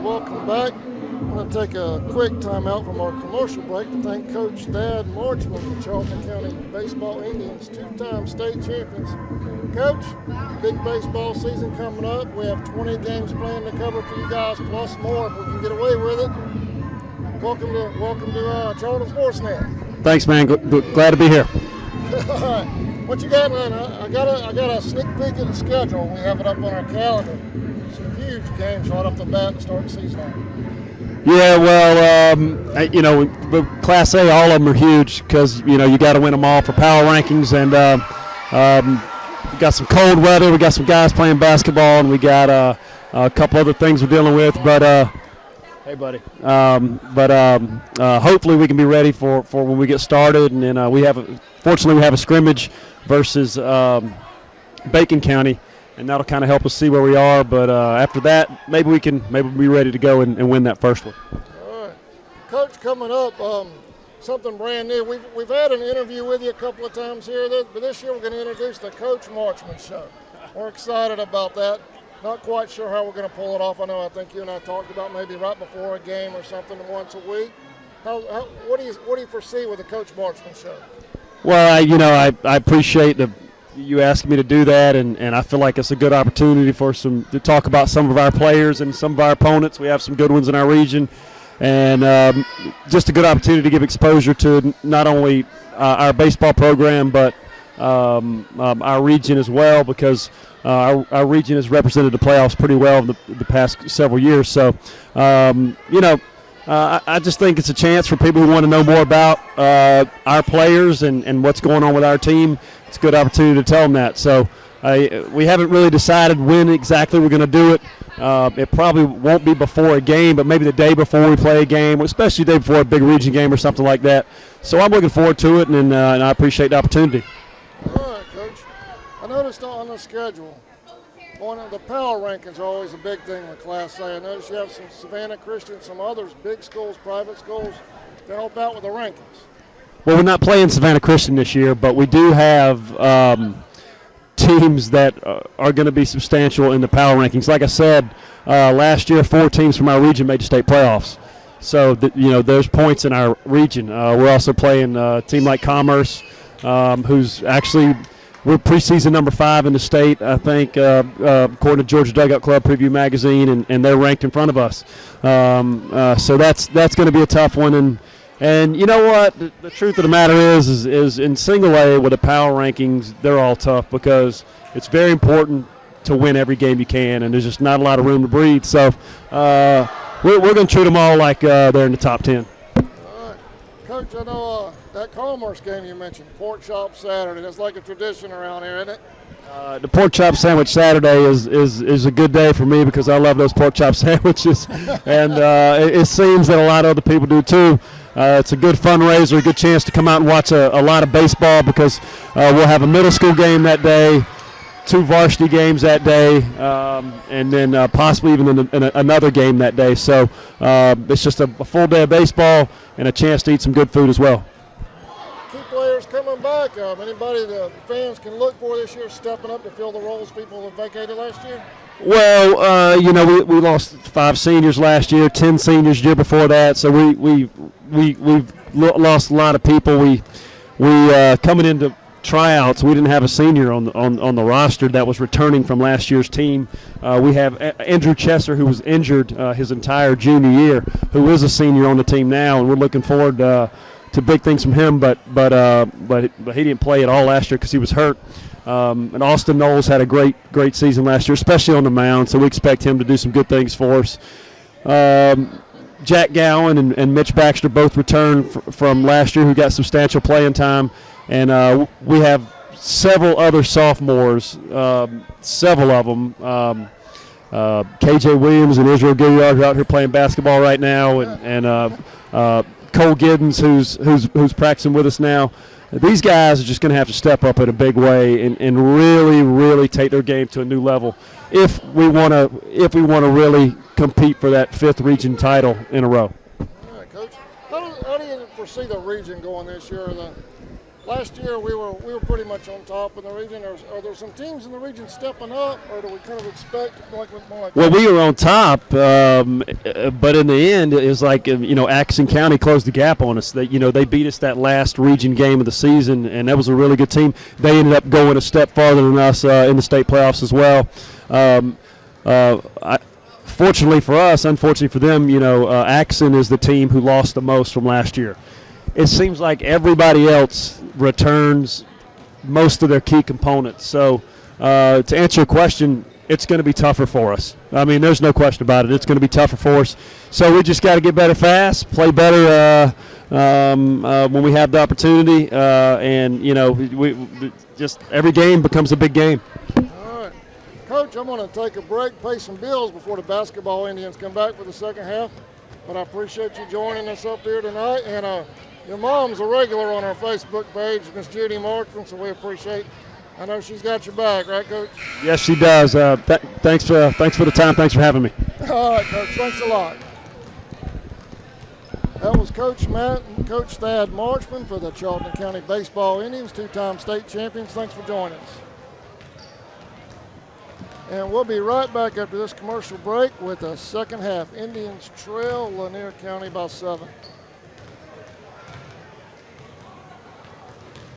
Welcome back. I'm going to take a quick time out from our commercial break to thank Coach Thad Marchman of the Charlton County Baseball Indians, two-time state champions. Coach, big baseball season coming up. We have 20 games planned to cover for you guys, plus more if we can get away with it. Welcome to Charlton Sportsnet. Thanks, man. Glad to be here. All right. What you got, man? I got a sneak peek at the schedule. We have it up on our calendar. Some huge games right off the bat to start the season off. Yeah, well, Class A, all of them are huge because, you got to win them all for power rankings. And we got some cold weather. We got some guys playing basketball, and we got a couple other things we're dealing with. But, hey, buddy. Hopefully we can be ready for when we get started. And then fortunately, we have a scrimmage versus Bacon County. And that'll kind of help us see where we are. But after that, maybe we'll be ready to go and win that first one. All right. Coach, coming up, something brand new. We've had an interview with you a couple of times here, but this year we're going to introduce the COACH MARCHMAN SHOw. We're excited about that. Not quite sure how we're going to pull it off. I think you and I talked about maybe right before a game or something once a week. What do you foresee with the COACH MARCHMAN SHOw? Well, I appreciate you asking me to do that, and I feel like it's a good opportunity to talk about some of our players and some of our opponents. We have some good ones in our region, and just a good opportunity to give exposure to not only our baseball program but our region as well, because our region has represented the playoffs pretty well in the past several years. So, I just think it's a chance for people who want to know more about our players and what's going on with our team. It's a good opportunity to tell them that. So we haven't really decided when exactly we're going to do it. It probably won't be before a game, but maybe the day before we play a game, especially the day before a big region game or something like that. So I'm looking forward to it, and I appreciate the opportunity. All right, Coach. I noticed on the schedule, the power rankings are always a big thing with Class A. I noticed you have some Savannah Christian, some others, big schools, private schools, to help out with the rankings. Well, we're not playing Savannah Christian this year, but we do have teams that are going to be substantial in the power rankings. Like I said, last year 4 teams from our region made the state playoffs. So, there's points in our region. We're also playing a team like Commerce, who's actually – we're preseason number 5 in the state, I think, according to Georgia Dugout Club Preview Magazine, and they're ranked in front of us. So that's going to be a tough one. And you know what? The truth of the matter is in single A with the power rankings, they're all tough because it's very important to win every game you can, and there's just not a lot of room to breathe. So we're going to treat them all like they're in the top 10. All right. Coach, I know that Commerce game you mentioned, Pork Chop Saturday, that's like a tradition around here, isn't it? The pork chop sandwich Saturday is a good day for me because I love those pork chop sandwiches, and it seems that a lot of other people do too. It's a good fundraiser, a good chance to come out and watch a lot of baseball because we'll have a middle school game that day, 2 varsity games that day, and then possibly even in another game that day. So it's just a full day of baseball and a chance to eat some good food as well. Key players coming back. Anybody the fans can look for this year stepping up to fill the roles people have vacated last year? Well, we lost 5 seniors last year, 10 seniors year before that. So we've lost a lot of people. We coming into tryouts, we didn't have a senior on the roster that was returning from last year's team. We have Andrew Chesser, who was injured his entire junior year, who is a senior on the team now, and we're looking forward to big things from him. But he didn't play at all last year because he was hurt. And Austin Knowles had a great season last year, especially on the mound. So we expect him to do some good things for us. Jack Gowan and Mitch Baxter both returned from last year, who got substantial playing time. And we have several other sophomores, several of them. KJ Williams and Israel Gilliard are out here playing basketball right now, and Cole Giddens, who's practicing with us now. These guys are just going to have to step up in a big way and really, really take their game to a new level if we want to really compete for that 5th region title in a row. All right, Coach. How do you foresee the region going this year? last year we were pretty much on top in the region. Are there some teams in the region stepping up, or do we kind of expect more like Well, we were on top, but in the end, it was like Atkinson County closed the gap on us. They beat us that last region game of the season, and that was a really good team. They ended up going a step farther than us in the state playoffs as well. Fortunately for us, unfortunately for them, Atkinson is the team who lost the most from last year. It seems like everybody else returns most of their key components. So to answer your question, it's going to be tougher for us. I mean, there's no question about it. It's going to be tougher for us. So we just got to get better fast, play better when we have the opportunity, and we just every game becomes a big game. Coach, I'm going to take a break, pay some bills before the basketball Indians come back for the second half. But I appreciate you joining us up here tonight. And your mom's a regular on our Facebook page, Miss Judy Marchman, so we appreciate. I know she's got your back, right, Coach? Yes, she does. Thanks for the time. Thanks for having me. All right, Coach. Thanks a lot. That was Coach Thad Marchman for the Charlton County Baseball Indians, two-time state champions. Thanks for joining us. And we'll be right back after this commercial break with a second half. Indians trail Lanier County by 7.